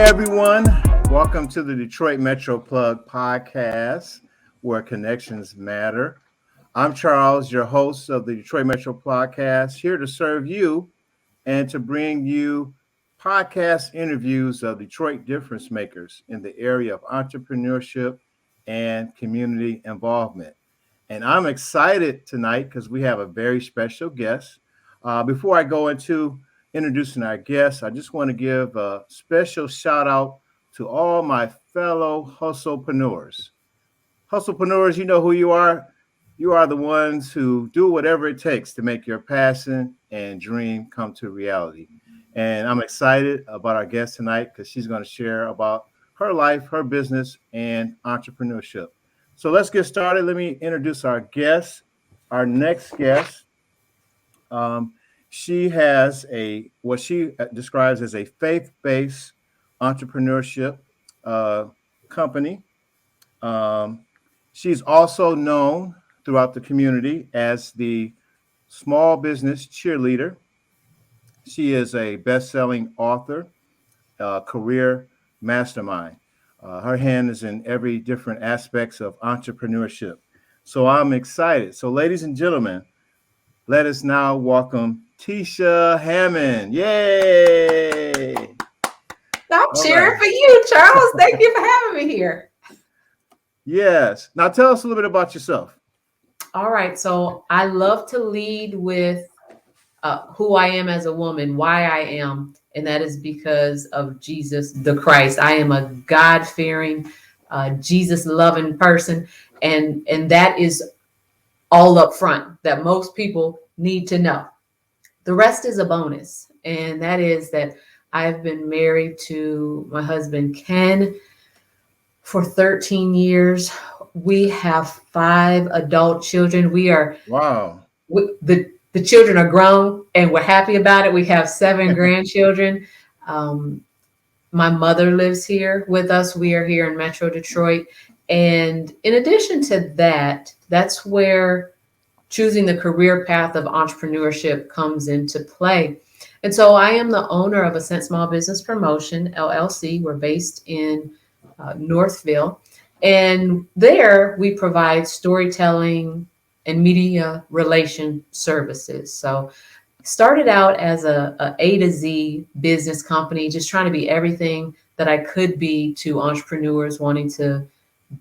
everyone. Welcome to the Detroit Metro Plug podcast, where connections matter. I'm Charles, your host of the Detroit Metro podcast, here to serve you and to bring you podcast interviews of Detroit difference makers in the area of entrepreneurship and community involvement. And I'm excited tonight because we have a very special guest. Before I go into introducing our guests, I just want to give a special shout out to all my fellow hustlepreneurs. Hustlepreneurs, you know who you are. You are the ones who do whatever it takes to make your passion and dream come to reality. And I'm excited about our guest tonight because she's going to share about her life, her business, and entrepreneurship. So let's get started. Let me introduce our guest, our next guest. She has what she describes as a faith-based entrepreneurship company. She's also known throughout the community as the small business cheerleader. She is a best-selling author, career mastermind. Her hand is in every different aspects of entrepreneurship. So I'm excited. So ladies and gentlemen, let us now welcome Tisha Hammond. Yay! I'm cheering for you, Charles. Thank you for having me here. Yes. Now tell us a little bit about yourself. All right. So I love to lead with who I am as a woman, why I am. And that is because of Jesus the Christ. I am a God-fearing, Jesus-loving person. And that is all up front that most people need to know. The rest is a bonus. And that is that I've been married to my husband, Ken, for 13 years. We have 5 adult children. The children are grown and we're happy about it. We have 7 grandchildren. My mother lives here with us. We are here in Metro Detroit. And in addition to that, that's where choosing the career path of entrepreneurship comes into play. And so I am the owner of Ascent Small Business Promotion, LLC. We're based in Northville. And there we provide storytelling and media relation services. So started out as a to Z business company, just trying to be everything that I could be to entrepreneurs wanting to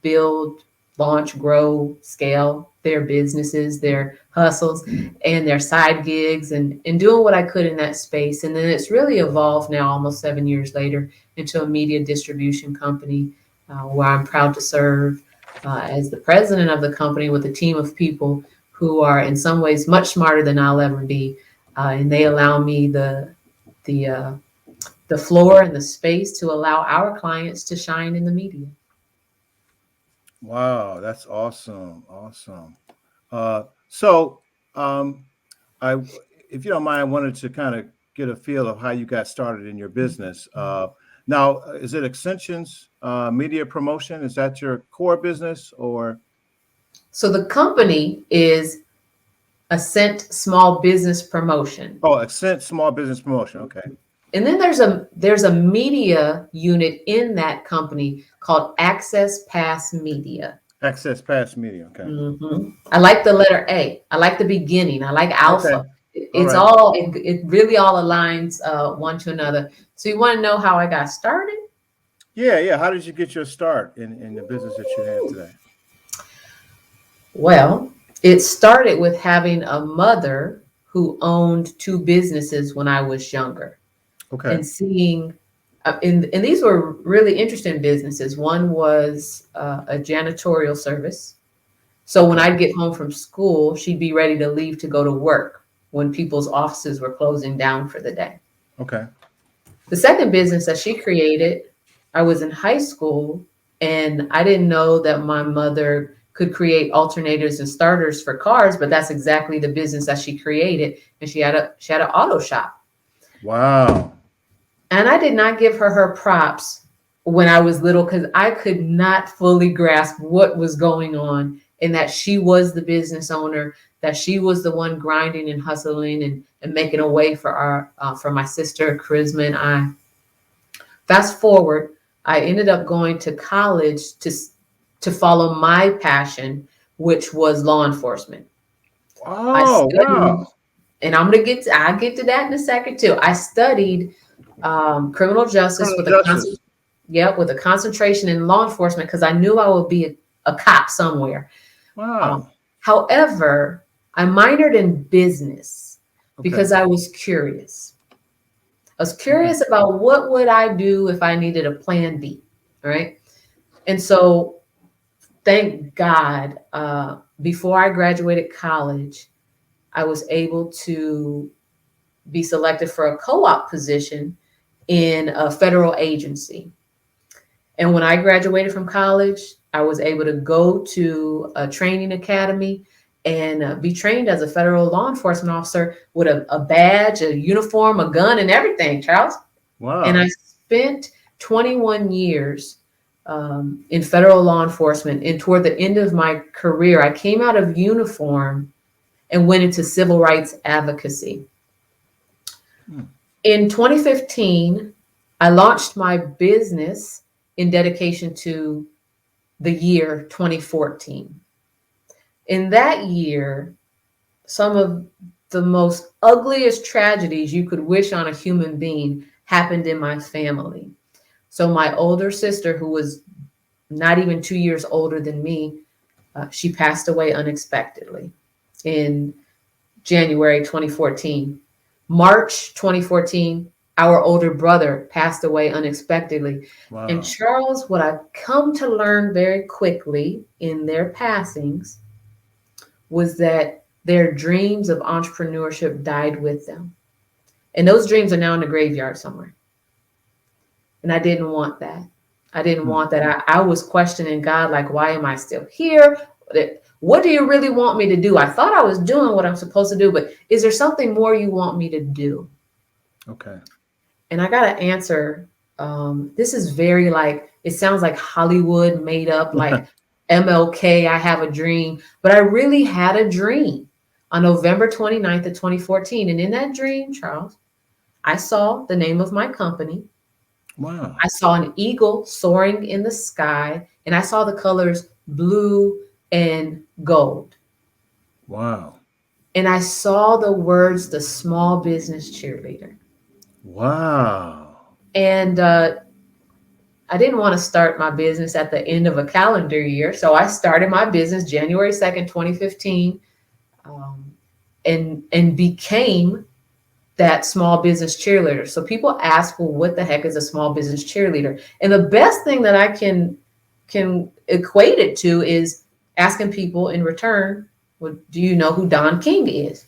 build, launch, grow, scale their businesses, their hustles, and their side gigs, and doing what I could in that space. And then it's really evolved now, almost 7 years later, into a media distribution company where I'm proud to serve as the president of the company with a team of people who are in some ways much smarter than I'll ever be. And they allow me the floor and the space to allow our clients to shine in the media. Wow, that's awesome. Awesome. So if you don't mind, I wanted to kind of get a feel of how you got started in your business. Now, is it Extensions Media Promotion? Is that your core business or? So the company is Ascent Small Business Promotion. Oh, Ascent Small Business Promotion. Okay. And then there's a media unit in that company called Access Pass Media. Access Pass Media. Okay. Mm-hmm. I like the letter A. I like the beginning. I like alpha. Okay. It really all aligns one to another. So you want to know how I got started? Yeah. How did you get your start in the business that you have today? Well, it started with having a mother who owned 2 businesses when I was younger. Okay. And seeing, and these were really interesting businesses. One was a janitorial service. So when I'd get home from school, she'd be ready to leave to go to work when people's offices were closing down for the day. Okay. The second business that she created, I was in high school and I didn't know that my mother could create alternators and starters for cars, but that's exactly the business that she created. And she had an auto shop. Wow. And I did not give her props when I was little because I could not fully grasp what was going on, and that she was the business owner, that she was the one grinding and hustling and making a way for my sister Charisma and I. Fast forward, I ended up going to college to follow my passion, which was law enforcement. I Oh, studied, wow. and I'll get to that in a second too. I studied criminal justice Criminal with justice. with a concentration in law enforcement because I knew I would be a cop somewhere. Um, Wow. However, I minored in business Okay. because I was curious. I was Okay. curious about what would I do if I needed a plan B, right? And so, thank God, before I graduated college, I was able to be selected for a co-op position in a federal agency. And when I graduated from college, I was able to go to a training academy and be trained as a federal law enforcement officer with a badge, a uniform, a gun, and everything, Charles. And I Wow. spent 21 years in federal law enforcement. And toward the end of my career, I came out of uniform and went into civil rights advocacy. Hmm. In 2015, I launched my business in dedication to the year 2014. In that year, some of the most ugliest tragedies you could wish on a human being happened in my family. So, my older sister, who was not even 2 years older than me, she passed away unexpectedly in January 2014. March 2014, our older brother passed away unexpectedly. And Wow. Charles, what I've come to learn very quickly in their passings was that their dreams of entrepreneurship died with them. And those dreams are now in the graveyard somewhere. And I didn't want that. I didn't Hmm. want that. I was questioning God, like, why am I still here? What do you really want me to do? I thought I was doing what I'm supposed to do, but is there something more you want me to do? Okay. And I got to answer. This is very like, it sounds like Hollywood made up, like MLK, I have a dream, but I really had a dream on November 29th of 2014. And in that dream, Charles, I saw the name of my company. Wow. I saw an eagle soaring in the sky, and I saw the colors blue and gold. Wow. And I saw the words, the small business cheerleader. Wow. And I didn't want to start my business at the end of a calendar year. So I started my business January 2nd, 2015, um, and became that small business cheerleader. So people ask, well, what the heck is a small business cheerleader? And the best thing that I can equate it to is asking people in return, well, do you know who Don King is?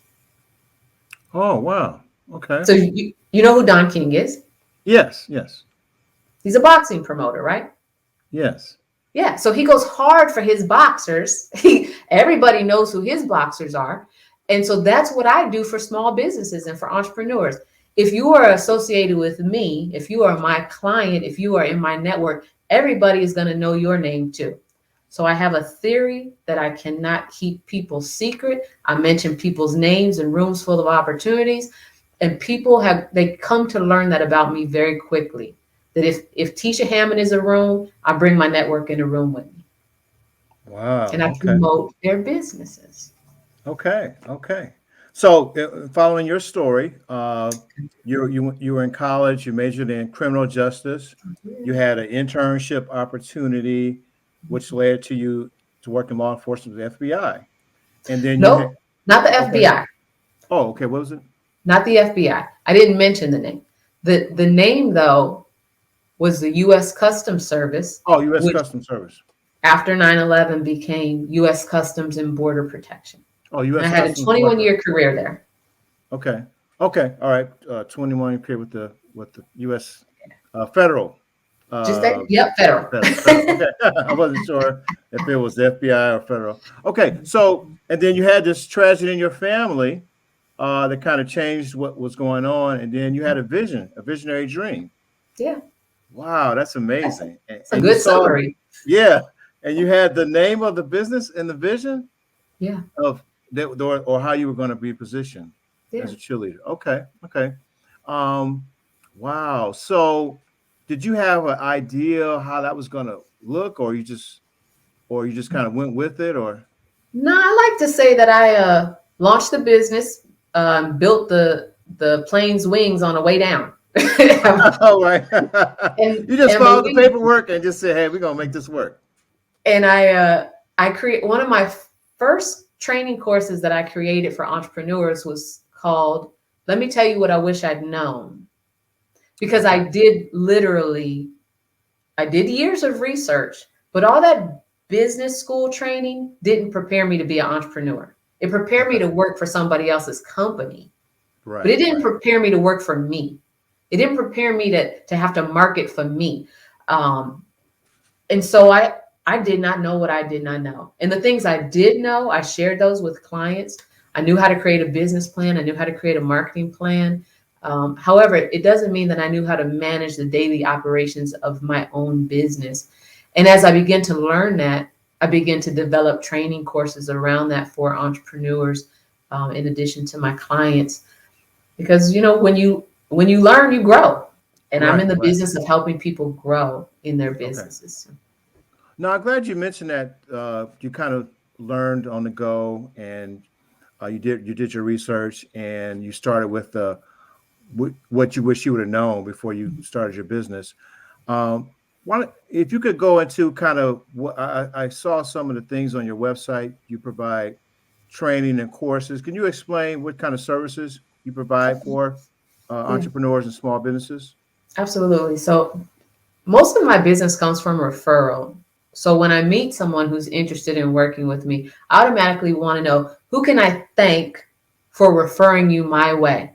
Oh, wow. Okay. So you know who Don King is? Yes. Yes. He's a boxing promoter, right? Yes. Yeah, so he goes hard for his boxers. Everybody knows who his boxers are. And so that's what I do for small businesses and for entrepreneurs. If you are associated with me, if you are my client, if you are in my network, everybody is going to know your name too. So I have a theory that I cannot keep people secret. I mention people's names in rooms full of opportunities, and they come to learn that about me very quickly. That if Tisha Hammond is in a room, I bring my network in a room with me, and Wow. I Okay. promote their businesses. Okay. Okay. So, following your story, you were in college. You majored in criminal justice. You had an internship opportunity, which led to you to work in law enforcement with the FBI. And then you Nope, had not the okay. FBI, Oh, okay. What was it? not the FBI. I didn't mention the name. The name though was the U.S. Customs Service, Oh, U.S. which Customs Service. after 9/11 became U.S. Customs and Border Protection. Oh, And I U.S. had a Customs Border. 21-year career there. Okay. Okay. All right. 21 period with the U.S. Federal. Just that, Uh, yep, federal. federal. Okay. I wasn't sure if it was the FBI or federal. Okay. So, and then you had this tragedy in your family that kind of changed what was going on, and then you had a visionary dream. Yeah, Wow, that's that's amazing. a And you good saw, summary. yeah, and you had the name of the business and the vision Yeah, of that, or how you were going to be positioned yeah. as a cheerleader. Okay, okay. Um, wow. So, did you have an idea how that was going to look, or you just kind of went with it, or? No, I like to say that I launched the business, built the plane's wings on the way down. All right. and You just and followed the believe paperwork and just said, "Hey, we're gonna make this work." and I create one of my first training courses that I created for entrepreneurs was called "Let Me Tell You What I Wish I'd Known," because Okay. I did years of research, but all that business school training didn't prepare me to be an entrepreneur. It prepared me Okay. to work for somebody else's company, but it Right. didn't Right. prepare me to work for me. It didn't prepare me to have to market for me. Um, and so I did not know what I did not know. And the things I did know, I shared those with clients. I knew how to create a business plan. I knew how to create a marketing plan. However, it doesn't mean that I knew how to manage the daily operations of my own business. And as I began to learn that, I began to develop training courses around that for entrepreneurs, in addition to my clients. Because when you learn, you grow. And I'm in Right. the Right. business of helping people grow in their Okay. businesses. Now, I'm glad you mentioned that you kind of learned on the go, and you did your research, and you started with what you wish you would have known before you started your business. Um, if you could go into kind of what I saw some of the things on your website. You provide training and courses. Can you explain what kind of services you provide for Yeah, entrepreneurs and small businesses? absolutely. So most of my business comes from referral. So when I meet someone who's interested in working with me, I automatically want to know, who can I thank for referring you my way?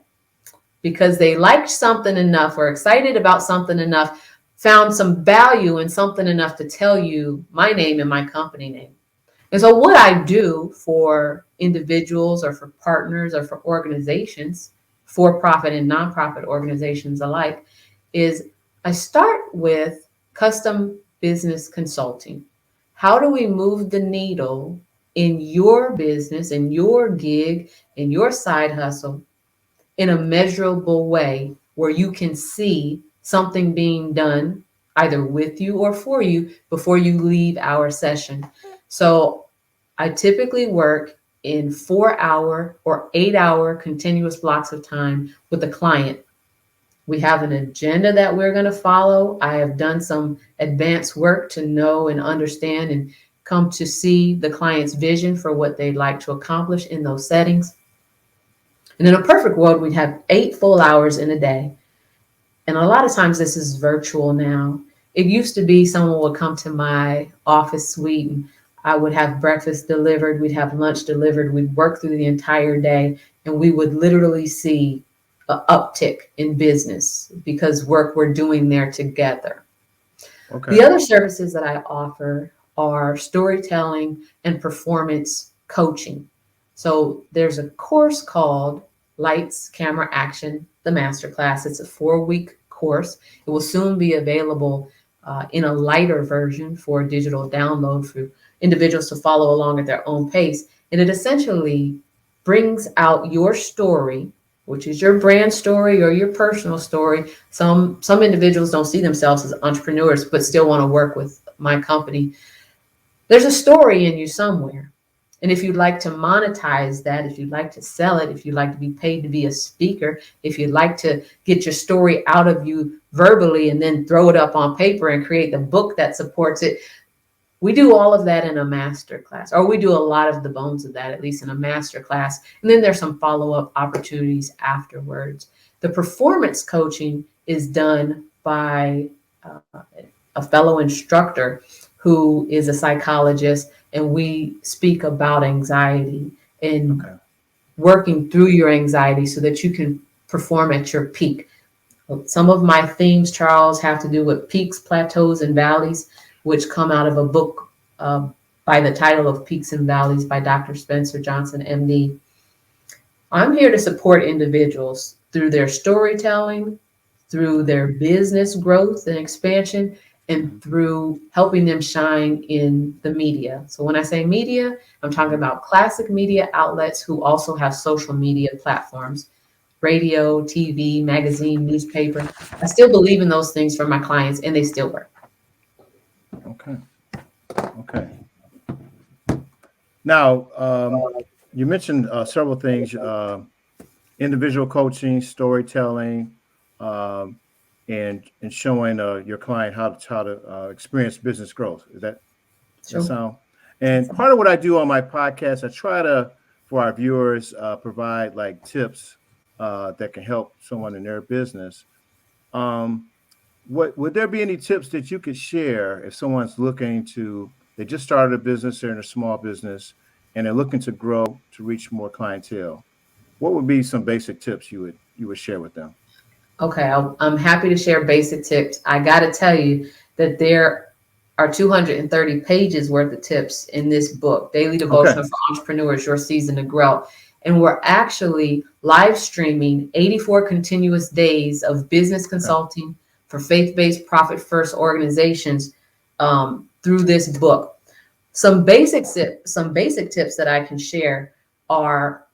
Because they liked something enough or excited about something enough, found some value in something enough to tell you my name and my company name. And so what I do for individuals or for partners or for organizations, for profit and nonprofit organizations alike, is I start with custom business consulting. How do we move the needle in your business, in your gig, in your side hustle in a measurable way where you can see something being done either with you or for you before you leave our session? So I typically work in 4 hour or 8 hour continuous blocks of time with a client. We have an agenda that we're going to follow. I have done some advanced work to know and understand and come to see the client's vision for what they'd like to accomplish in those settings. And in a perfect world, we'd have 8 full hours in a day. And a lot of times this is virtual now. It used to be someone would come to my office suite and I would have breakfast delivered, we'd have lunch delivered, we'd work through the entire day, and we would literally see an uptick in business because work we're doing there together. The Okay. other services that I offer are storytelling and performance coaching. So there's a course called Lights, Camera, Action, the Masterclass. It's a 4 week course. It will soon be available in a lighter version for digital download for individuals to follow along at their own pace. And it essentially brings out your story, which is your brand story or your personal story. Some individuals don't see themselves as entrepreneurs, but still want to work with my company. There's a story in you somewhere. And if you'd like to monetize that, if you'd like to sell it, if you'd like to be paid to be a speaker, if you'd like to get your story out of you verbally and then throw it up on paper and create the book that supports it, we do all of that in a master class, or we do a lot of the bones of that, at least in a master class. And then there's some follow-up opportunities afterwards. The performance coaching is done by uh, a fellow instructor who is a psychologist, and we speak about anxiety and Okay. working through your anxiety so that you can perform at your peak. Some of my themes, Charles, have to do with peaks, plateaus, and valleys, which come out of a book uh, by the title of Peaks and Valleys by Dr. Spencer Johnson, MD. I'm here to support individuals through their storytelling, through their business growth and expansion, and Hmm. through helping them shine in the media. So when I say media, I'm talking Hmm. about classic media outlets who also have social media platforms. radio, TV, magazine, newspaper. I still believe in those things for my clients, and they still work. Okay. Okay. Now, you mentioned several things: individual coaching, storytelling, um, and showing your client how to experience business growth. Is that Sure. sound? And part of what I do on my podcast, I try to, for our viewers, provide like tips that can help someone in their business. Um, what would there be any tips that you could share if someone's looking to, they just started a business, they're in a small business, and they're looking to grow to reach more clientele? What would be some basic tips you would share with them? Okay, I'm happy to share basic tips. I got to tell you that there are 230 pages worth of tips in this book, Daily Okay. Devotional for Entrepreneurs, Your Season to Grow. And we're actually live streaming 84 continuous days of business Okay. consulting for faith-based, profit-first organizations through this book. Some basic tips that I can share are: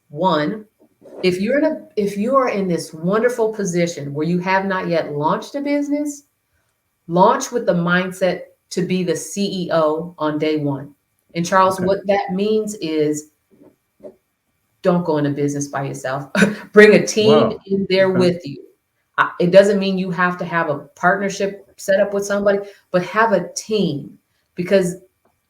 one, if you are in this wonderful position where you have not yet launched a business, launch with the mindset to be the CEO on day one. And Charles, Okay. what that means is don't go into business by yourself. Bring a team Wow. in there Okay. with you. It doesn't mean you have to have a partnership set up with somebody, but have a team, because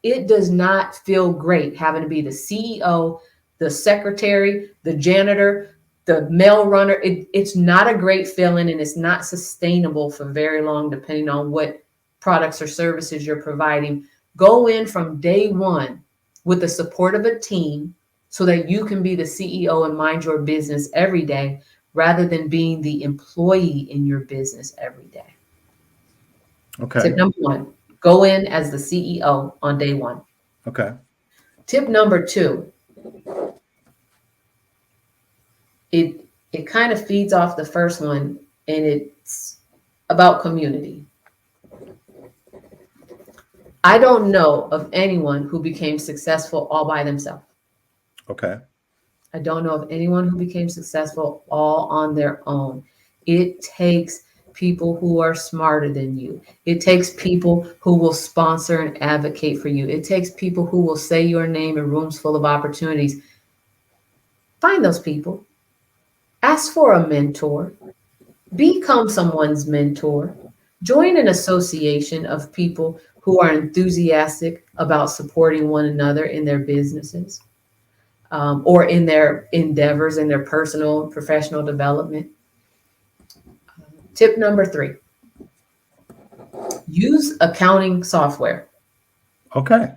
it does not feel great having to be the CEO, the secretary, the janitor, the mail runner. It's not a great feeling, and it's not sustainable for very long, depending on what products or services you're providing. Go in from day one with the support of a team so that you can be the CEO and mind your business every day, rather than being the employee in your business every day. Tip Okay. number one, go in as the CEO on day one. Okay. Tip number two, it kind of feeds off the first one, and it's about community. I don't know of anyone who became successful all by themselves. Okay. I don't know of anyone who became successful all on their own. It takes people who are smarter than you. It takes people who will sponsor and advocate for you. It takes people who will say your name in rooms full of opportunities. Find those people. Ask for a mentor. Become someone's mentor. Join an association of people who are enthusiastic about supporting one another in their businesses, or in their endeavors, in their personal, professional development. Tip number three, use accounting software. Okay.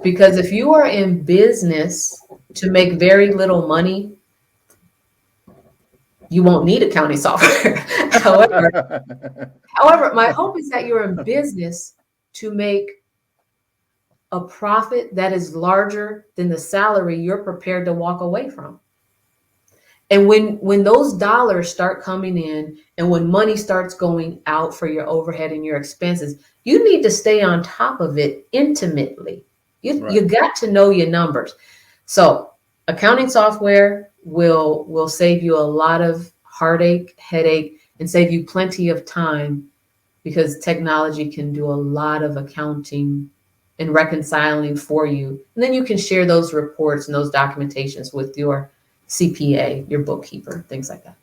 Because if you are in business to make very little money, you won't need accounting software. However, my hope is that you're in business to make a profit that is larger than the salary you're prepared to walk away from. And when those dollars start coming in, and when money starts going out for your overhead and your expenses, you need to stay on top of it intimately. You Right. got to know your numbers. So accounting software will save you a lot of heartache, headache, and save you plenty of time, because technology can do a lot of accounting and reconciling for you. And then you can share those reports and those documentations with your CPA, your bookkeeper, things like that.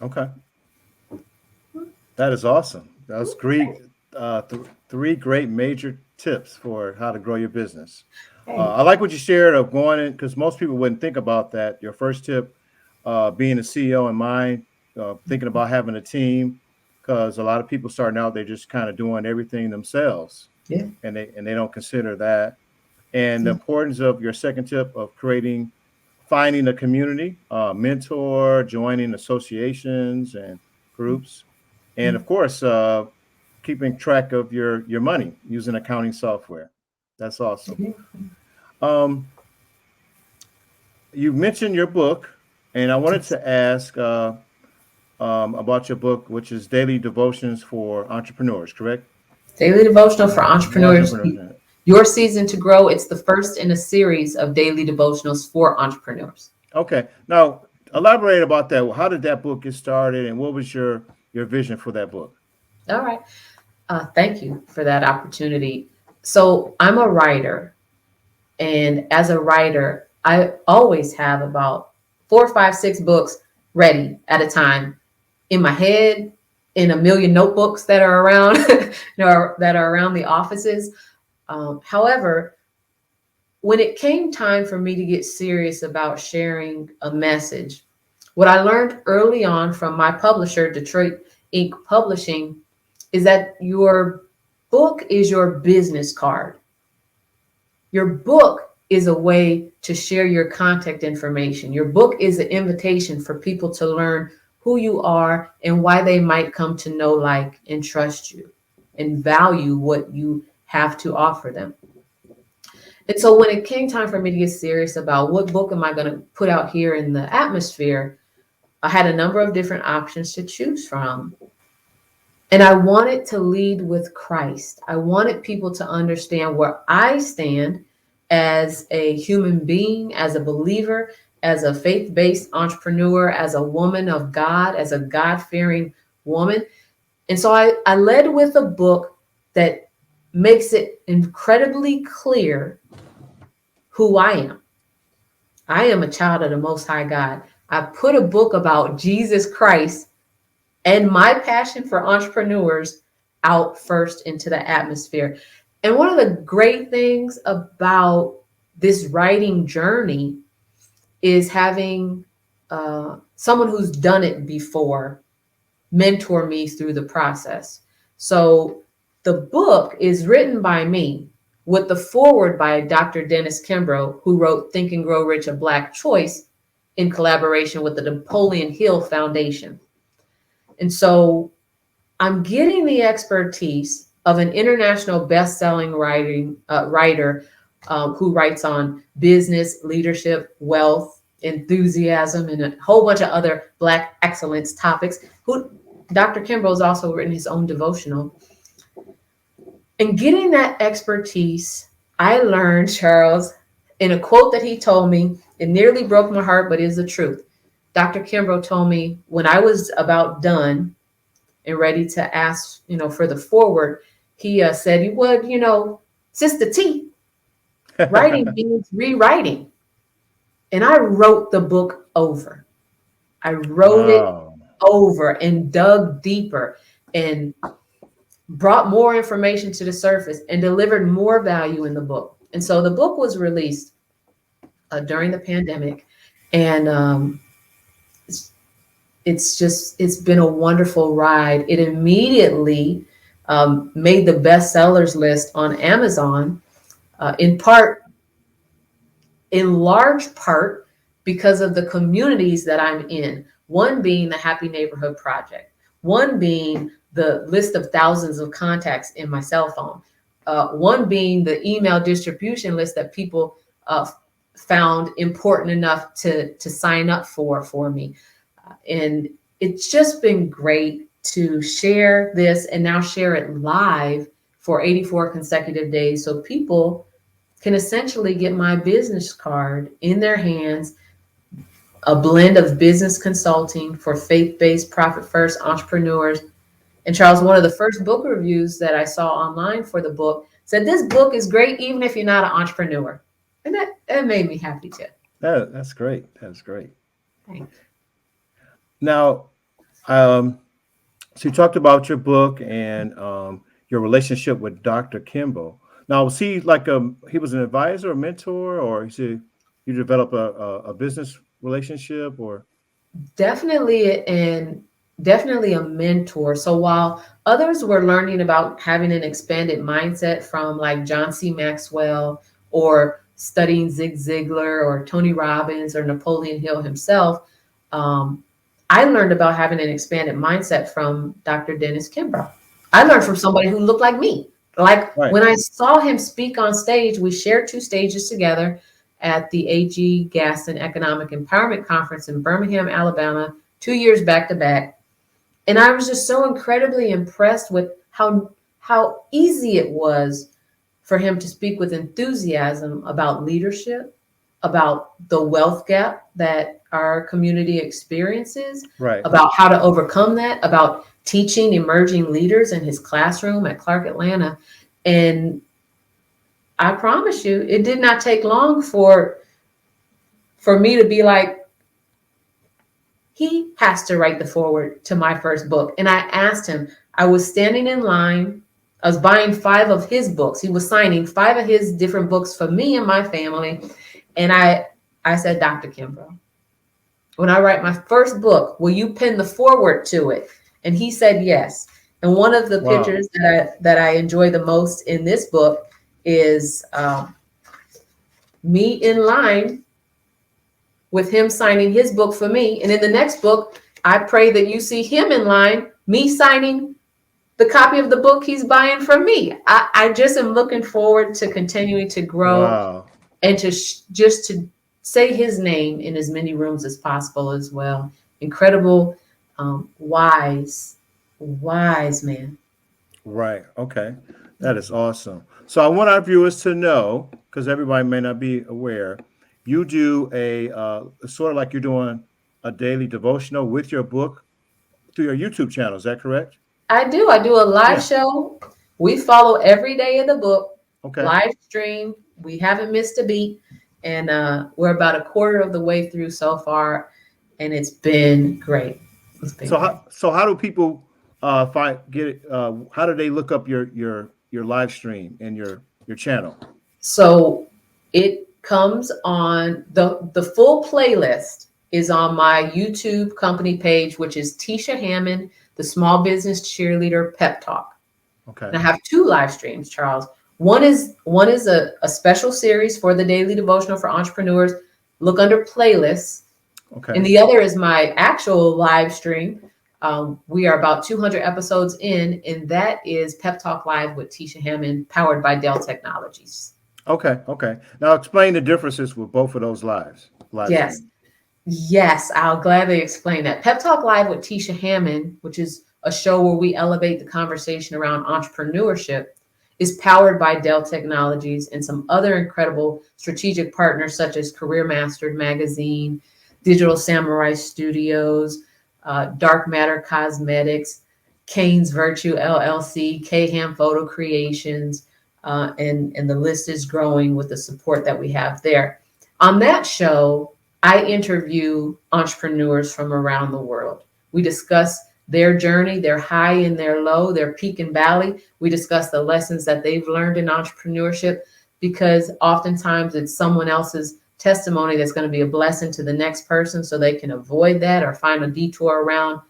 Okay. That is awesome. That was great. Three great major tips for how to grow your business. Hey, I like what you shared of going in, because most people wouldn't think about that. Your first tip, being a CEO in mind, thinking about having a team, because a lot of people starting out, they're just kind of doing everything themselves, yeah, and they don't consider that. And the yeah. importance of your second tip of finding a community, mentor, joining associations and groups, and of course, keeping track of your money using accounting software. That's awesome. Yeah. Um, you mentioned your book, and I wanted to ask about your book, which is Daily Devotions for Entrepreneurs, correct? Daily devotional for entrepreneurs. Entrepreneurs. Your season to grow. It's the first in a series of daily devotionals for entrepreneurs. Okay. Now, Elaborate about that. How did that book get started, and what was your vision for that book? All right. Thank you for that opportunity. So I'm a writer, and as a writer, I always have about 4, 5, 6 books ready at a time in my head, in a million notebooks that are around, that are around the offices. However, when it came time for me to get serious about sharing a message, what I learned early on from my publisher, Detroit Inc. Publishing, is that your book is your business card. Your book is a way to share your contact information. Your book is an invitation for people to learn who you are and why they might come to know, like, and trust you and value what you have to offer them. And so when it came time for me to get serious about what book am I going to put out here in the atmosphere, I had a number of different options to choose from. And I wanted to lead with Christ. I wanted people to understand where I stand as a human being, as a believer, as a faith-based entrepreneur, as a woman of God, as a God-fearing woman. And so I led with a book that makes it incredibly clear who I am. I am a child of the Most High God. I put a book about Jesus Christ and my passion for entrepreneurs out first into the atmosphere. And one of the great things about this writing journey is having someone who's done it before mentor me through the process. So the book is written by me with the foreword by Dr. Dennis Kimbrough, who wrote Think and Grow Rich, A Black Choice, in collaboration with the Napoleon Hill Foundation. And so I'm getting the expertise of an international best-selling writer who writes on business, leadership, wealth, enthusiasm, and a whole bunch of other Black excellence topics. Dr. Kimbrough has also written his own devotional. And getting that expertise, I learned, Charles, in a quote that he told me, it nearly broke my heart, but is the truth. Dr. Kimbrough told me when I was about done and ready to ask, for the forward, he said, well, Sister T, writing means rewriting. And I wrote the book over. I wrote it Wow. over and dug deeper and brought more information to the surface and delivered more value in the book. And so the book was released during the pandemic. And it's been a wonderful ride. It immediately made the bestsellers list on Amazon, in large part because of the communities that I'm in. One being the Happy Neighborhood Project, one being the list of thousands of contacts in my cell phone, one being the email distribution list that people found important enough to sign up for me. And it's just been great to share this and now share it live for 84 consecutive days. So people can essentially get my business card in their hands, a blend of business consulting for faith-based, profit-first entrepreneurs. And Charles, one of the first book reviews that I saw online for the book said, this book is great even if you're not an entrepreneur. And that made me happy too. That's great. That's great. Thanks. Now, so you talked about your book and your relationship with Dr. Kimbrough. Now, was he he was an advisor, a mentor, or you develop a business relationship, or? Definitely, and definitely a mentor. So while others were learning about having an expanded mindset from like John C. Maxwell or studying Zig Ziglar or Tony Robbins or Napoleon Hill himself, I learned about having an expanded mindset from Dr. Dennis Kimbrough. I learned from somebody who looked like me. Like Right. when I saw him speak on stage, we shared 2 stages together at the A.G. Gaston Economic Empowerment Conference in Birmingham, Alabama, 2 years back to back. And I was just so incredibly impressed with how easy it was for him to speak with enthusiasm about leadership about the wealth gap that our community experiences, Right. about how to overcome that, about teaching emerging leaders in his classroom at Clark Atlanta. And I promise you, it did not take long for me to be like, he has to write the foreword to my first book. And I asked him, I was standing in line. I was buying 5 of his books. He was signing 5 of his different books for me and my family. And I said, Dr. Kimbrough, when I write my first book, will you pen the foreword to it? And he said yes. And one of the Wow. pictures that I enjoy the most in this book is me in line with him signing his book for me. And in the next book, I pray that you see him in line, me signing the copy of the book he's buying from me. I just am looking forward to continuing to grow Wow. and to just to say his name in as many rooms as possible as well. Incredible, wise man. Right. Okay. That is awesome. So I want our viewers to know, because everybody may not be aware, you do a sort of like you're doing a daily devotional with your book through your YouTube channel. Is that correct? I do. I do a live Yeah. show. We follow every day of the book, Okay. live stream. We haven't missed a beat. And we're about a quarter of the way through so far. And it's been great. It's been great. So how do people find get it? How do they look up your live stream and your channel? So it comes on the full playlist is on my YouTube company page, which is Tisha Hammond, the Small Business Cheerleader Pep Talk. Okay. And I have 2 live streams, Charles. One is a special series for the daily devotional for entrepreneurs. Look under playlists. Okay. And the other is my actual live stream. We are about 200 episodes in, and that is Pep Talk Live with Tisha Hammond, powered by Dell Technologies. Okay. Okay. Now explain the differences with both of those live Yes. streams. Yes, I'll gladly explain that. Pep Talk Live with Tisha Hammond, which is a show where we elevate the conversation around entrepreneurship, is powered by Dell Technologies and some other incredible strategic partners such as Career Mastered Magazine, Digital Samurai Studios, Dark Matter Cosmetics, Kane's Virtue LLC, K-Ham Photo Creations, and the list is growing with the support that we have there. On that show, I interview entrepreneurs from around the world. We discuss their journey, their high and their low, their peak and valley. We discuss the lessons that they've learned in entrepreneurship, because oftentimes it's someone else's testimony that's going to be a blessing to the next person, so they can avoid that or find a detour around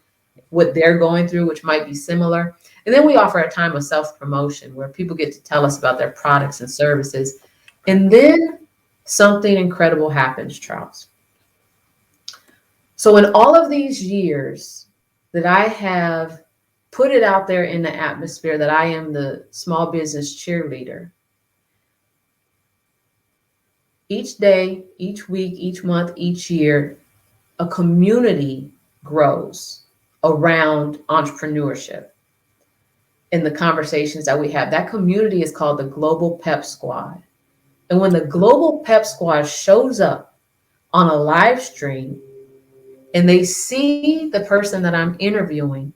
what they're going through, which might be similar. And then we offer a time of self-promotion where people get to tell us about their products and services. And then something incredible happens, Charles. So in all of these years that I have put it out there in the atmosphere that I am the small business cheerleader, each day, each week, each month, each year, a community grows around entrepreneurship and the conversations that we have. That community is called the Global Pep Squad. And when the Global Pep Squad shows up on a live stream and they see the person that I'm interviewing,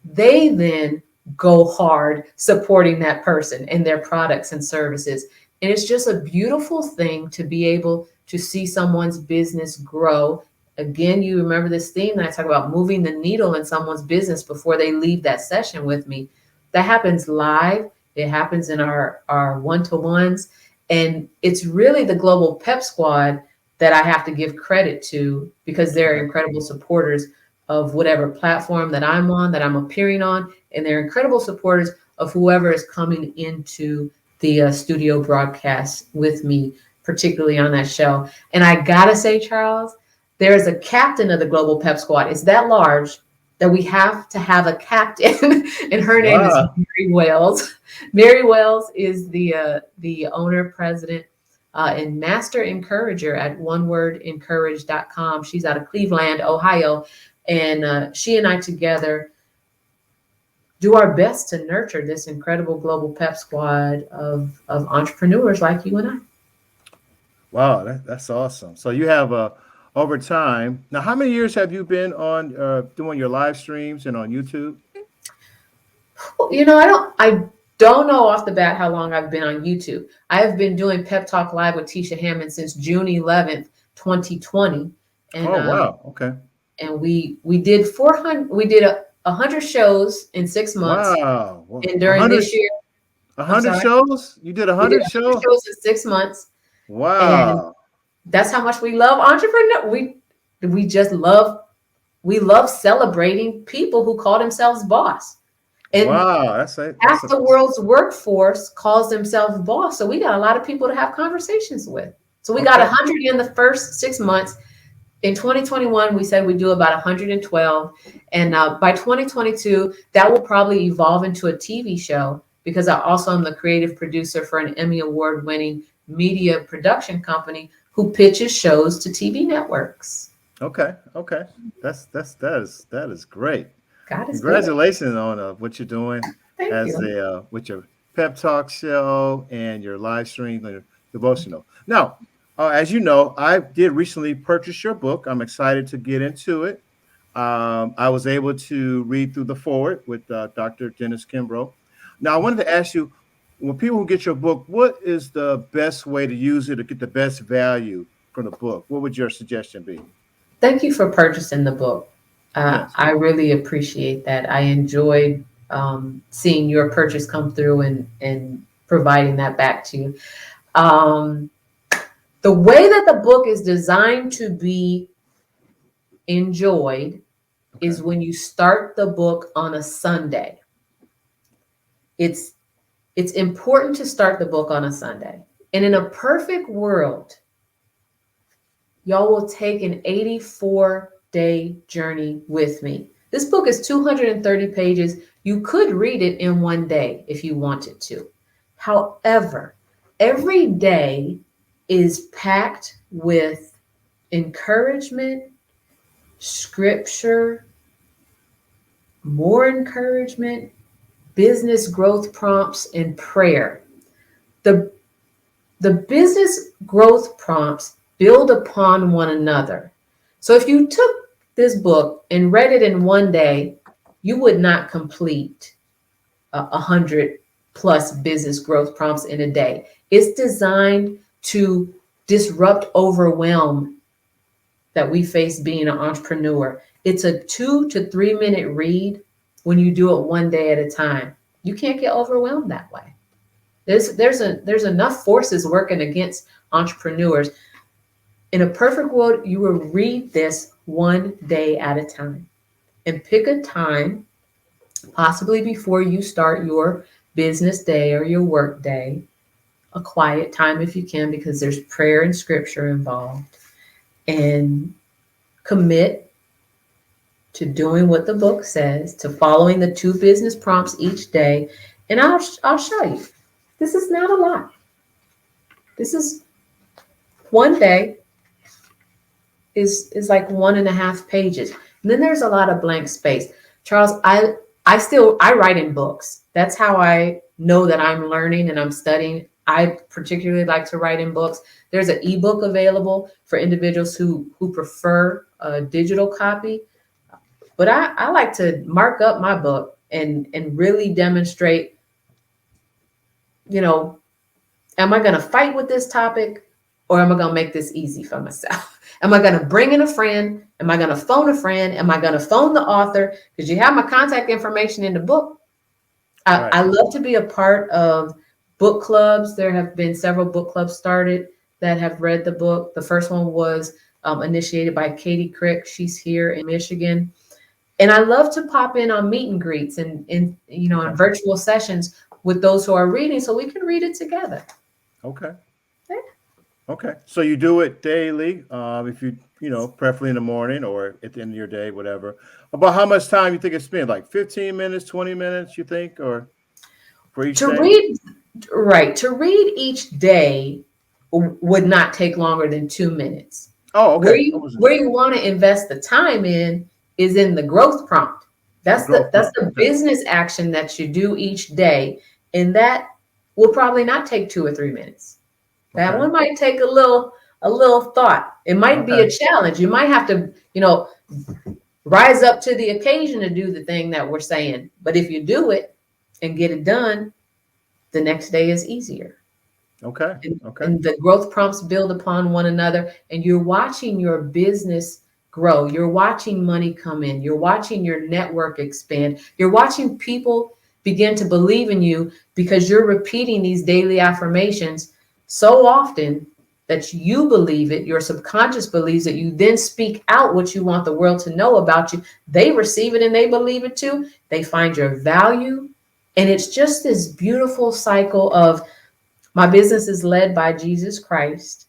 they then go hard supporting that person and their products and services. And it's just a beautiful thing to be able to see someone's business grow. Again, you remember this theme that I talk about, moving the needle in someone's business before they leave that session with me. That happens live. It happens in our one-to-ones. And it's really the Global Pep Squad that I have to give credit to, because they're incredible supporters of whatever platform that I'm on, that I'm appearing on. And they're incredible supporters of whoever is coming into the studio broadcast with me, particularly on that show. And I gotta say, Charles, there is a captain of the Global Pep Squad. It's that large that we have to have a captain, and her name is Wow. Mary Wells. Mary Wells is the owner, president, and master encourager at onewordencourage.com. She's out of Cleveland, Ohio. And she and I together do our best to nurture this incredible Global Pep Squad of entrepreneurs like you and I. Wow, that's awesome. So you have over time. Now, how many years have you been on doing your live streams and on YouTube? Well, I don't know off the bat how long I've been on YouTube. I have been doing Pep Talk Live with Tisha Hammond since June 11th, 2020. And Oh, wow. Okay. we did 400, we did 100 shows in 6 months. Wow. Well, And during this year, a I'm hundred sorry, shows? You did a we did hundred 100 shows? shows in 6 months. And Wow. that's how much we love entrepreneur. We just love, we love celebrating people who call themselves boss. And Wow. That's it. half the world's workforce calls themselves boss. So we got a lot of people to have conversations with. So we got Okay. 100 in the first 6 months. In 2021, we said we do about 112. And by 2022, that will probably evolve into a TV show because I also am the creative producer for an Emmy Award winning media production company who pitches shows to TV networks. Okay. Okay. That is great. God is good. Congratulations on what you're doing Thank as you. the with your pep talk show and your live stream and your devotional. Now, as you know, I did recently purchase your book. I'm excited to get into it. I was able to read through the forward with Dr. Dennis Kimbrough. Now, I wanted to ask you, when people get your book, what is the best way to use it to get the best value from the book? What would your suggestion be? Thank you for purchasing the book. Yes. I really appreciate that. I enjoyed seeing your purchase come through and providing that back to you. Um, the way that the book is designed to be enjoyed Okay. is when you start the book on a Sunday. It's it's important to start the book on a Sunday. And in a perfect world, y'all will take an 84-day journey with me. This book is 230 pages. You could read it in one day if you wanted to. However, every day is packed with encouragement, scripture, more encouragement, business growth prompts, and prayer. The, the business growth prompts build upon one another. So if you took this book and read it in one day, you would not complete 100+ business growth prompts in a day. It's designed to disrupt overwhelm that we face being an entrepreneur. It's a 2 to 3 minute read when you do it one day at a time. You can't get overwhelmed that way. There's enough forces working against entrepreneurs. In a perfect world, you will read this one day at a time and pick a time, possibly before you start your business day or your work day, a quiet time if you can, because there's prayer and scripture involved, and commit to doing what the book says, to following the 2 business prompts each day. And I'll show you. This is not a lot. This is one day is like 1.5 pages. And then there's a lot of blank space. Charles, I write in books. That's how I know that I'm learning and I'm studying. I particularly like to write in books. There's an ebook available for individuals who prefer a digital copy. But I like to mark up my book and really demonstrate, you know, am I going to fight with this topic or am I going to make this easy for myself? Am I going to bring in a friend? Am I going to phone a friend? Am I going to phone the author? Because you have my contact information in the book. Right. I love to be a part of book clubs. There have been several book clubs started that have read the book. The first one was initiated by Katie Crick. She's here in Michigan. And I love to pop in on meet and greets and in Okay. virtual sessions with those who are reading so we can read it together. Okay. Yeah. Okay. So you do it daily, if preferably in the morning or at the end of your day, whatever. About how much time you think it spends? Like 15 minutes, 20 minutes, you think, or for each To day? read, right, to read each day would not take longer than 2 minutes. Oh, Where okay. I you wasn't where you want to invest the time in is in the growth prompt. the That's the growth that's prompt. the Okay. business action that you do each day, and that will probably not take 2 or 3 minutes. That Okay. one might take a little a little thought. It might be a challenge. You might have to, rise up to the occasion to do the thing that we're saying. But if you do it and get it done, the next day is easier. Okay. And the growth prompts build upon one another, and you're watching your business grow. You're watching money come in. You're watching your network expand. You're watching people begin to believe in you because you're repeating these daily affirmations so often that you believe it. Your subconscious believes it. You then speak out what you want the world to know about you. They receive it and they believe it too. They find your value. And it's just this beautiful cycle of, my business is led by Jesus Christ.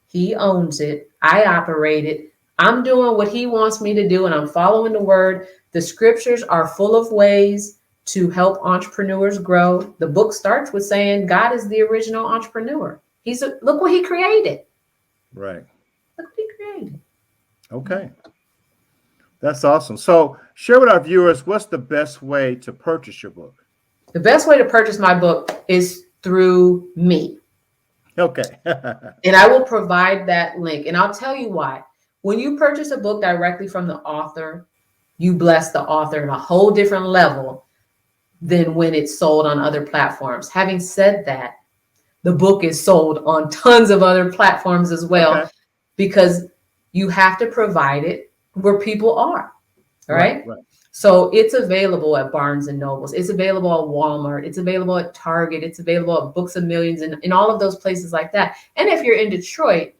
He owns it. I operate it. I'm doing what he wants me to do, and I'm following the word. The scriptures are full of ways to help entrepreneurs grow. The book starts with saying God is the original entrepreneur. Look what he created. Right. Look what he created. Okay. That's awesome. So share with our viewers, what's the best way to purchase your book? The best way to purchase my book is through me. Okay. And I will provide that link. And I'll tell you why. When you purchase a book directly from the author, you bless the author at a whole different level than when it's sold on other platforms. Having said that, the book is sold on tons of other platforms as well, because you have to provide it where people are. All right. So it's available at Barnes and Nobles. It's available at Walmart. It's available at Target. It's available at Books a Millions and in all of those places like that. And if you're in Detroit,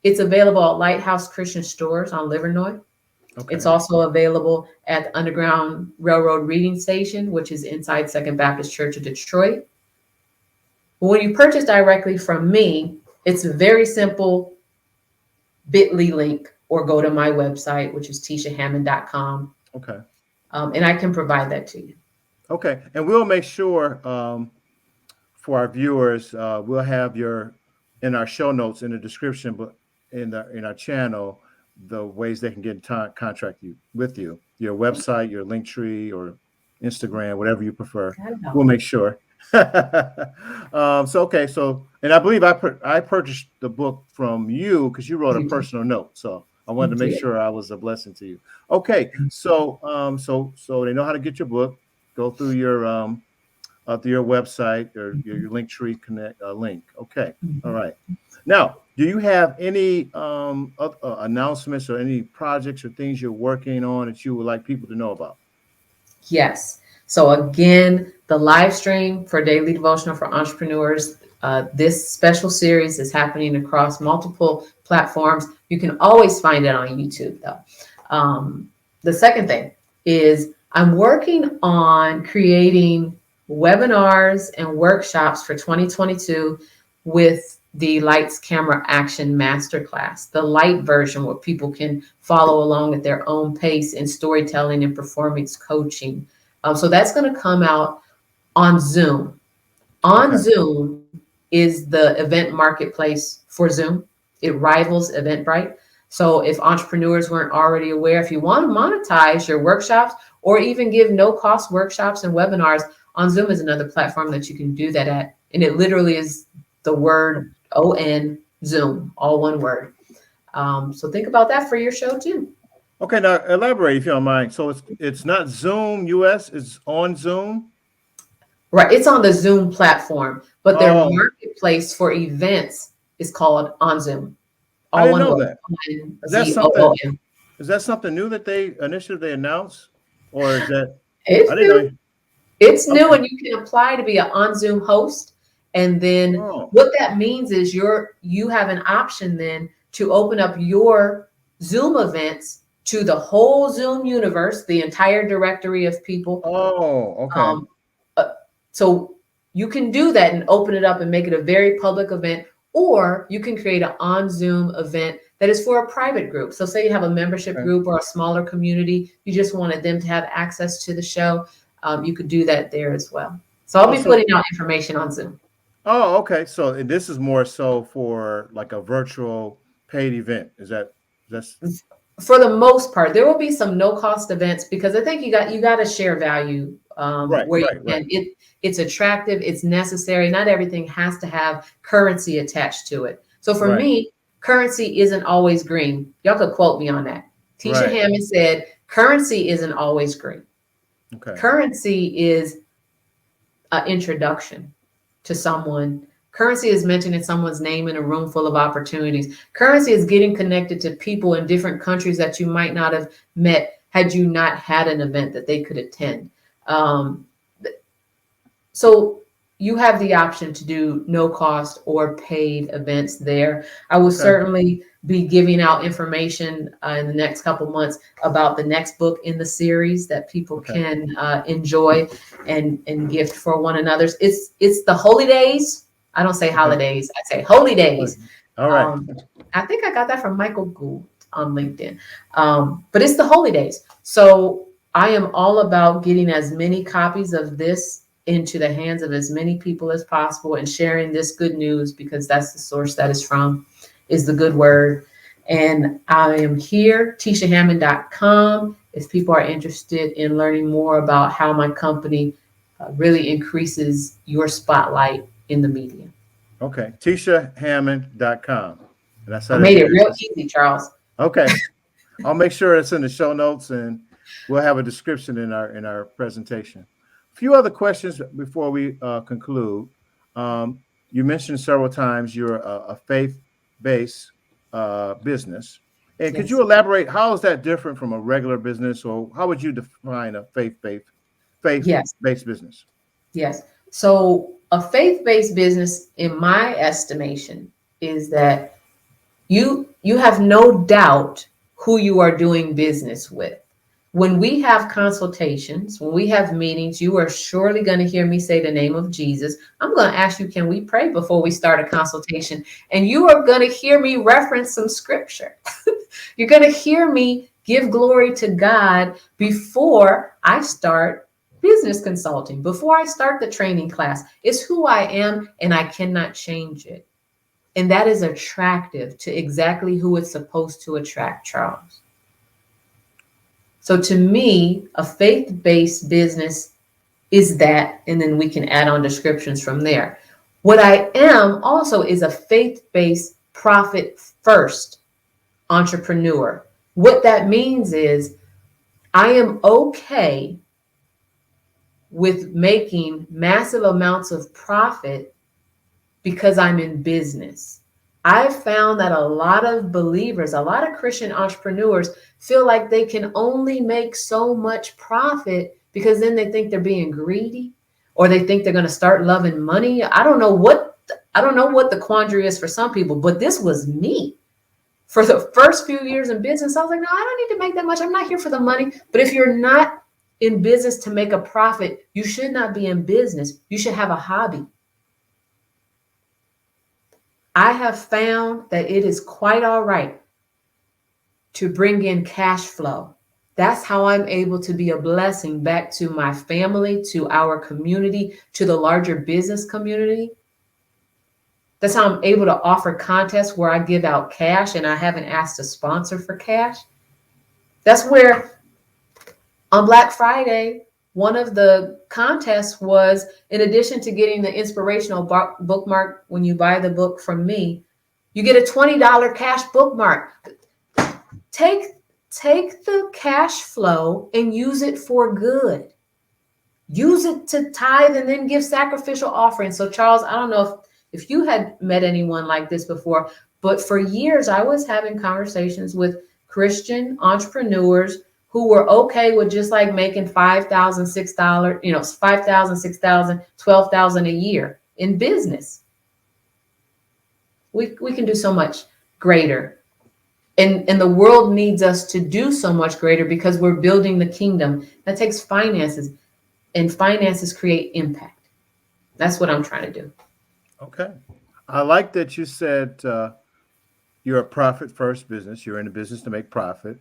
it's available at Lighthouse Christian Stores on Livernois. Okay. It's also available at the Underground Railroad Reading Station, which is inside Second Baptist Church of Detroit. When you purchase directly from me, it's a very simple bit.ly link, or go to my website, which is tishahammond.com. Okay. And I can provide that to you. Okay. And we'll make sure for our viewers, we'll have in our show notes, in the description, but in our channel, the ways they can get in contact with you, your website, your link tree, or Instagram, whatever you prefer. We'll make sure. And I believe I purchased the book from you because you wrote a personal note. So I wanted to make sure I was a blessing to you. Okay. So they know how to get your book. Go through your website or your link tree connect link. Okay. All right. Now, do you have any announcements or any projects or things you're working on that you would like people to know about? Yes. So again, the live stream for Daily Devotional for Entrepreneurs, this special series is happening across multiple platforms. You can always find it on YouTube, though. The second thing is I'm working on creating webinars and workshops for 2022 with the Lights, Camera, Action Masterclass, the light version where people can follow along at their own pace in storytelling and performance coaching. So that's going to come out on Zoom. Zoom is the event marketplace for Zoom. It rivals Eventbrite. So if entrepreneurs weren't already aware, if you want to monetize your workshops or even give no-cost workshops and webinars, on Zoom is another platform that you can do that at. And it literally is the word ON, Zoom, all one word. So think about that for your show too. Okay, now elaborate if you don't mind. So it's not Zoom US, it's on Zoom? Right, it's on the Zoom platform, but their marketplace for events is called On Zoom. I didn't know that. Is that something new that they announced? Or is that It's new, and you can apply to be an On Zoom host. And then what that means is you have an option then to open up your Zoom events to the whole Zoom universe, the entire directory of people. So you can do that and open it up and make it a very public event, or you can create an on Zoom event that is for a private group. So say you have a membership group or a smaller community, you just wanted them to have access to the show. You could do that there as well. So I'll be putting out information on Zoom. Oh, okay. So this is more so for like a virtual paid event. That's for the most part. There will be some no-cost events because I think you got to share value it's attractive, it's necessary. Not everything has to have currency attached to it. So for me, currency isn't always green. Y'all could quote me on that. Tisha Right. Hammond said, currency isn't always green. Okay. Currency is an introduction to someone. Currency is mentioning someone's name in a room full of opportunities. Currency is getting connected to people in different countries that you might not have met had you not had an event that they could attend. Um, so you have the option to do no cost or paid events there. I will Okay. certainly be giving out information in the next couple months about the next book in the series that people Okay. can enjoy and gift for one another. It's the holy days. I don't say Okay. holidays. I say holy days. All right. I think I got that from Michael Gould on LinkedIn. But it's the holy days. So I am all about getting as many copies of this into the hands of as many people as possible and sharing this good news, because that's the source that is from, is the good word. And I am here, tishahammond.com, if people are interested in learning more about how my company really increases your spotlight in the media. Okay. TishaHammond.com. And that's I how they made do it real business. easy, Charles. Okay. I'll make sure it's in the show notes, and we'll have a description in our presentation. A few other questions before we conclude. You mentioned several times you're a faith-based business, and could Yes. you elaborate how is that different from a regular business, or how would you define a Yes. faith-based business? Yes. So a faith-based business, in my estimation, is that you have no doubt who you are doing business with. When we have consultations, when we have meetings, you are surely going to hear me say the name of Jesus. I'm going to ask you, can we pray before we start a consultation? And you are going to hear me reference some scripture. You're going to hear me give glory to God before I start business consulting, before I start the training class. It's who I am, and I cannot change it. And that is attractive to exactly who it's supposed to attract, Charles. So to me, a faith-based business is that, and then we can add on descriptions from there. What I am also is a faith-based profit first entrepreneur. What that means is I am okay with making massive amounts of profit because I'm in business. I've found that a lot of believers, a lot of Christian entrepreneurs feel like they can only make so much profit because then they think they're being greedy, or they think they're going to start loving money. I don't know what the quandary is for some people, but this was me. For the first few years in business, I was like, no, I don't need to make that much. I'm not here for the money. But if you're not in business to make a profit, you should not be in business. You should have a hobby. I have found that it is quite all right to bring in cash flow. That's how I'm able to be a blessing back to my family, to our community, to the larger business community. That's how I'm able to offer contests where I give out cash and I haven't asked a sponsor for cash. That's where on Black Friday, one of the contests was, in addition to getting the inspirational bookmark when you buy the book from me, you get a $20 cash bookmark. Take the cash flow and use it for good. Use it to tithe and then give sacrificial offerings. So Charles, I don't know if you had met anyone like this before, but for years I was having conversations with Christian entrepreneurs who were okay with just like making $5,000, $6, $5,000, $6,000, $12,000 a year in business. We can do so much greater. And the world needs us to do so much greater because we're building the kingdom. That takes finances, and finances create impact. That's what I'm trying to do. Okay. I like that you said you're a profit first business. You're in the business to make profit,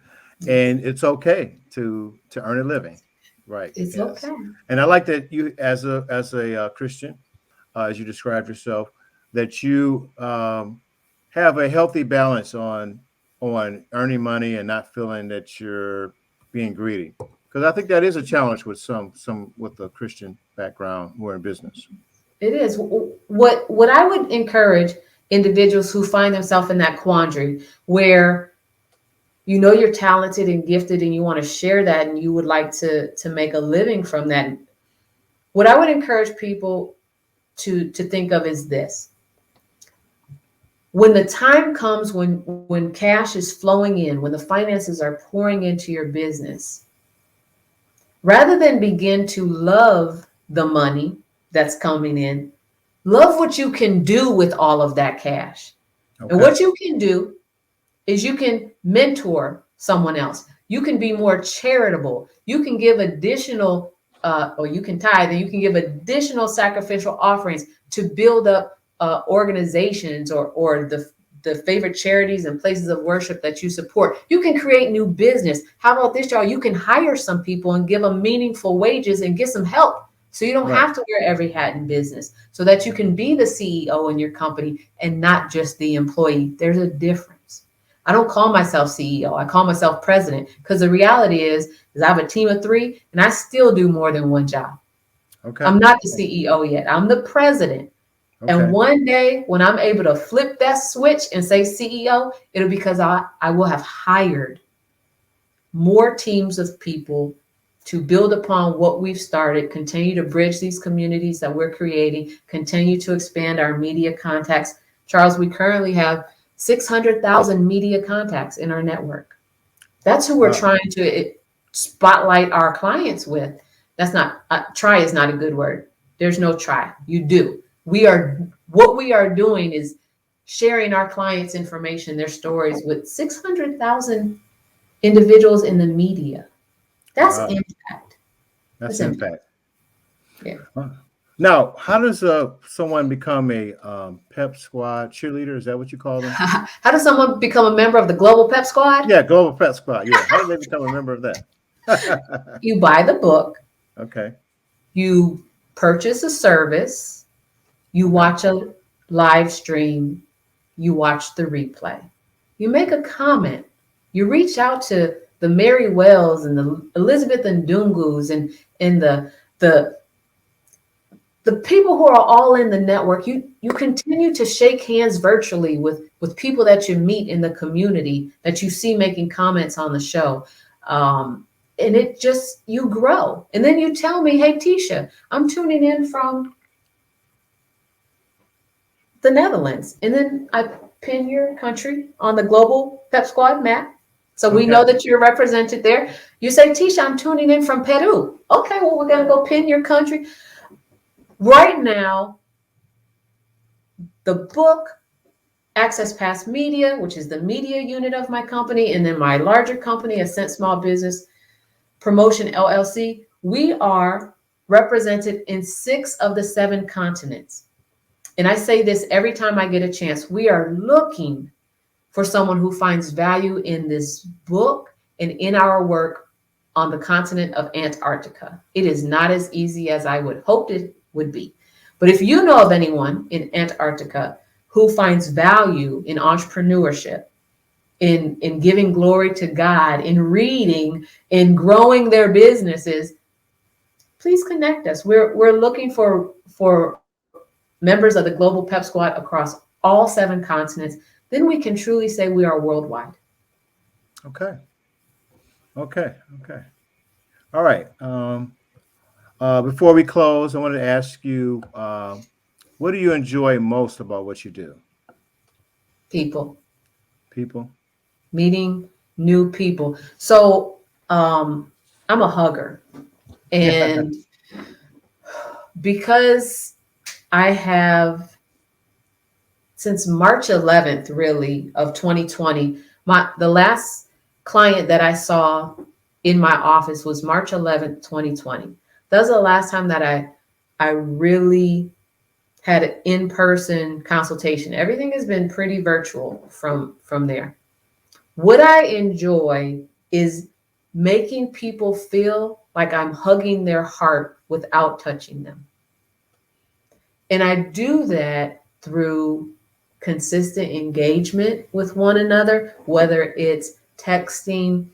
and it's okay to earn a living, right? It's Yes. okay. And I like that you, as a Christian, as you described yourself, that you have a healthy balance on earning money and not feeling that you're being greedy. Because I think that is a challenge with some with a Christian background who are in business. It is. What I would encourage individuals who find themselves in that quandary where you know you're talented and gifted and you want to share that and you would like to make a living from that. What I would encourage people to think of is this. When the time comes when cash is flowing in, when the finances are pouring into your business, rather than begin to love the money that's coming in, love what you can do with all of that cash. Okay. And what you can do is you can mentor someone else. You can be more charitable. You can give additional, or you can tithe, and you can give additional sacrificial offerings to build up organizations or the favorite charities and places of worship that you support. You can create new business. How about this, y'all? You can hire some people and give them meaningful wages and get some help. So you don't Right. have to wear every hat in business, so that you can be the CEO in your company and not just the employee. There's a difference. I don't call myself CEO. I call myself president, because the reality is I have a team of 3 and I still do more than one job. Okay. I'm not the CEO yet. I'm the president. Okay. And one day when I'm able to flip that switch and say CEO, it'll be because I will have hired more teams of people to build upon what we've started, continue to bridge these communities that we're creating, continue to expand our media contacts. Charles, we currently have 600,000 media contacts in our network. That's who we're Wow. trying to spotlight our clients with. That's not, try is not a good word. There's no try. You do. What we are doing is sharing our clients' information, their stories with 600,000 individuals in the media. That's Wow. impact. That's That's impact. impact. Yeah. Now, how does someone become a pep squad cheerleader? Is that what you call them? How does someone become a member of the Global Pep Squad? Yeah, global pep squad. Yeah. How do they become a member of that? You buy the book, Okay. you purchase a service, you watch a live stream, you watch the replay, you make a comment, you reach out to the Mary Wells and the Elizabeth and Dungus and the people who are all in the network. You continue to shake hands virtually with people that you meet in the community that you see making comments on the show. And it just, you grow. And then you tell me, hey, Tisha, I'm tuning in from the Netherlands. And then I pin your country on the Global Pep Squad map. So we Okay. know that you're represented there. You say, Tisha, I'm tuning in from Peru. Okay, well, we're going to go pin your country. Right now, the book, Access Pass Media, which is the media unit of my company, and then my larger company, Ascent Small Business Promotion LLC, we are represented in 6 of the 7 continents. And I say this every time I get a chance. We are looking for someone who finds value in this book and in our work on the continent of Antarctica. It is not as easy as I would hope it would be. But if you know of anyone in Antarctica who finds value in entrepreneurship, in giving glory to God, in reading, in growing their businesses, please connect us. We're looking for members of the Global Pep Squad across all 7 continents. Then we can truly say we are worldwide. Okay. Okay. Okay. All right. Before we close, I wanted to ask you, what do you enjoy most about what you do? People. People. Meeting new people. So I'm a hugger. And because I have, since March 11th, really, of 2020, the last client that I saw in my office was March 11th, 2020. That was the last time that I really had an in-person consultation. Everything has been pretty virtual from there. What I enjoy is making people feel like I'm hugging their heart without touching them. And I do that through consistent engagement with one another, whether it's texting,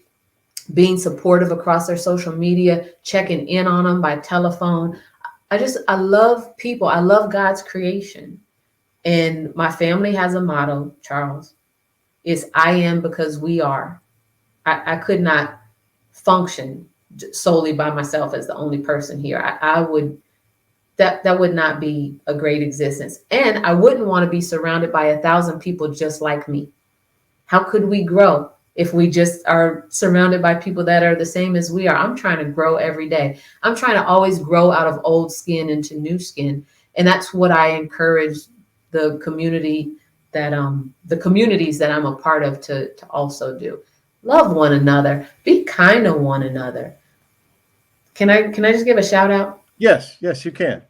being supportive across their social media, checking in on them by telephone. I love people. I love God's creation. And my family has a motto, Charles, is I am because we are. I could not function solely by myself as the only person here. I would, that would not be a great existence. And I wouldn't want to be surrounded by 1,000 people just like me. How could we grow if we just are surrounded by people that are the same as we are? I'm trying to grow every day. I'm trying to always grow out of old skin into new skin. And that's what I encourage the community that the communities that I'm a part of to also do. Love one another. Be kind to one another. Can I just give a shout out? Yes, yes, you can.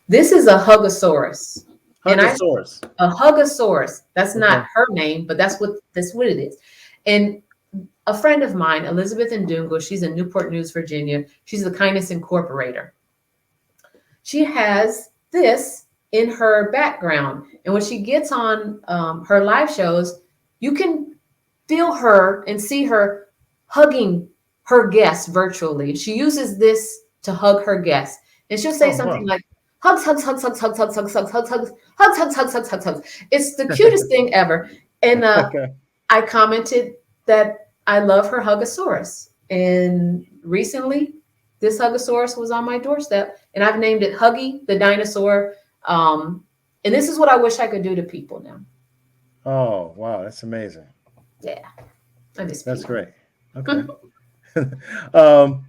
This is a Hugosaurus. And Hugosaurus. a Hugosaurus. That's not Okay. her name, but that's what it is. And a friend of mine, Elizabeth Ndungu, she's in Newport News, Virginia. She's the Kindness Incorporator. She has this in her background. And when she gets on her live shows, you can feel her and see her hugging her guests virtually. She uses this to hug her guests. And she'll say Oh, something wow. like, hugs, hugs, hugs, hugs, hugs, hugs, hugs, hugs, hugs, hugs, hugs, hugs, hugs, hugs, hugs, hugs. It's the cutest thing ever. And Okay. I commented that I love her Hugosaurus. And recently, this Hugosaurus was on my doorstep, and I've named it Huggy the dinosaur. And this is what I wish I could do to people now. Oh, wow. That's amazing. Yeah, I miss That's people. great. Okay. um,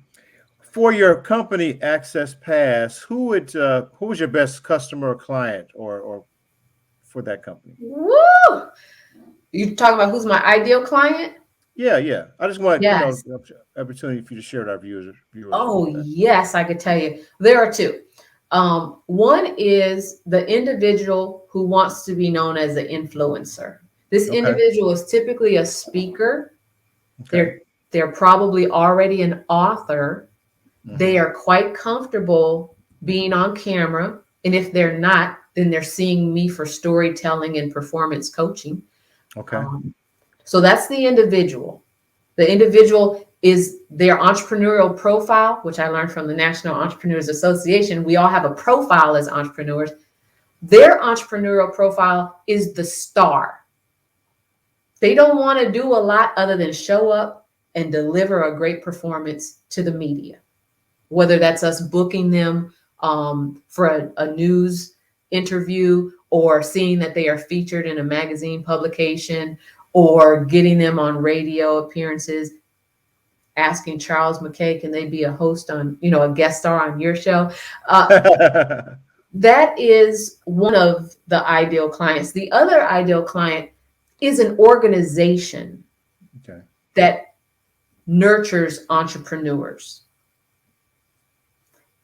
for your company Access Pass, who was your best customer or client or for that company? Woo! You talking about who's my ideal client? Yeah, yeah. I just want, Yes. the opportunity for you to share with our viewers Oh, about that. yes, I could tell you. There are two. One is the individual who wants to be known as an influencer. This Okay. individual is typically a speaker. Okay. They're probably already an author. Hmm. They are quite comfortable being on camera. And if they're not, then they're seeing me for storytelling and performance coaching. Okay. Um, so that's the individual. The individual is their entrepreneurial profile, which I learned from the National Entrepreneurs Association. We all have a profile as entrepreneurs. Their entrepreneurial profile is the star. They don't want to do a lot other than show up and deliver a great performance to the media, whether that's us booking them for a news interview or seeing that they are featured in a magazine publication or getting them on radio appearances, asking Charles McKay, can they be a host on, a guest star on your show? That is one of the ideal clients. The other ideal client is an organization Okay. that nurtures entrepreneurs.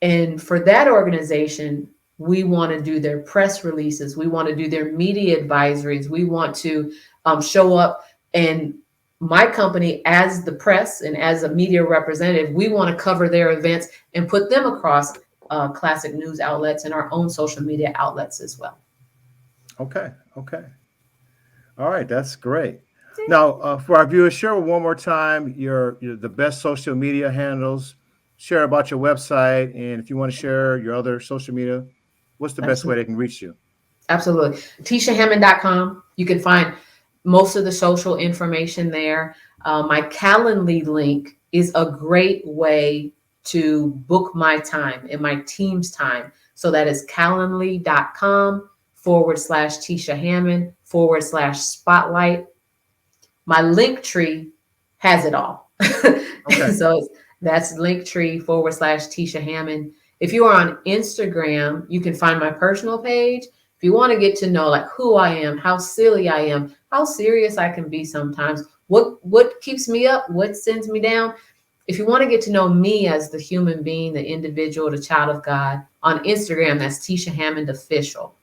And for that organization, we want to do their press releases. We want to do their media advisories. We want to show up, and my company, as the press and as a media representative, we want to cover their events and put them across classic news outlets and our own social media outlets as well. Okay. Okay. All right. That's great. Now, for our viewers, share one more time your the best social media handles. Share about your website, and if you want to share your other social media, what's the best way Absolutely. they can reach you? Absolutely. TishaHammond.com. You can find most of the social information there. My Calendly link is a great way to book my time and my team's time. So that is calendly.com/Tisha Hammond/spotlight. My link tree has it all. Okay. So that's linktree/Tisha Hammond. If you are on Instagram, you can find my personal page. If you want to get to know like who I am, how silly I am, how serious I can be sometimes, what keeps me up, what sends me down. If you want to get to know me as the human being, the individual, the child of God, on Instagram, that's Tisha Hammond Official.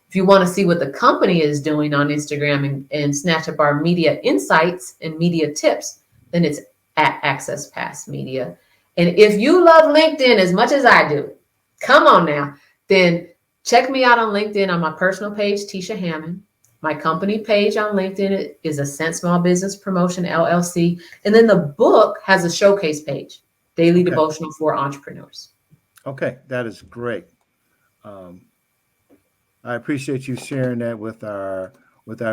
If you want to see what the company is doing on Instagram and snatch up our media insights and media tips, then it's at Access Pass Media. And if you love LinkedIn as much as I do, come on now, then check me out on LinkedIn on my personal page, Tisha Hammond. My company page on LinkedIn is Ascent Small Business Promotion LLC. And then the book has a showcase page, Daily Okay. Devotional for Entrepreneurs. Okay. That is great. Um, I appreciate you sharing that with our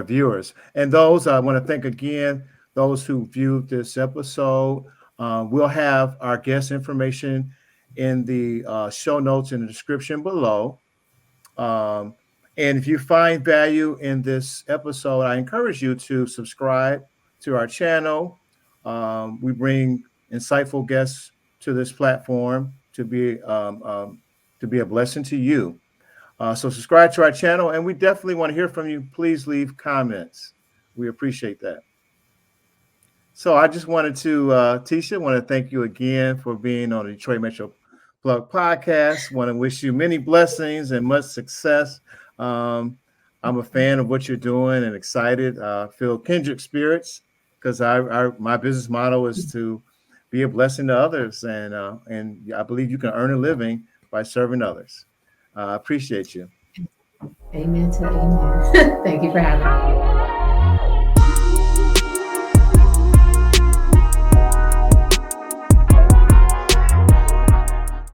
viewers. And those I want to thank again those who viewed this episode. We'll have our guest information in the show notes in the description below. Um, and if you find value in this episode, I encourage you to subscribe to our channel. We bring insightful guests to this platform to be a blessing to you. So subscribe to our channel, and we definitely want to hear from you. Please leave comments. We appreciate that. So I just wanted to, Tisha, want to thank you again for being on the Detroit Metro Plug podcast. Want to wish you many blessings and much success. Um, I'm a fan of what you're doing and excited. Feel kindred spirits because my business model is to be a blessing to others, and I believe you can earn a living by serving others. I appreciate you. Amen to amen. Thank you for having me.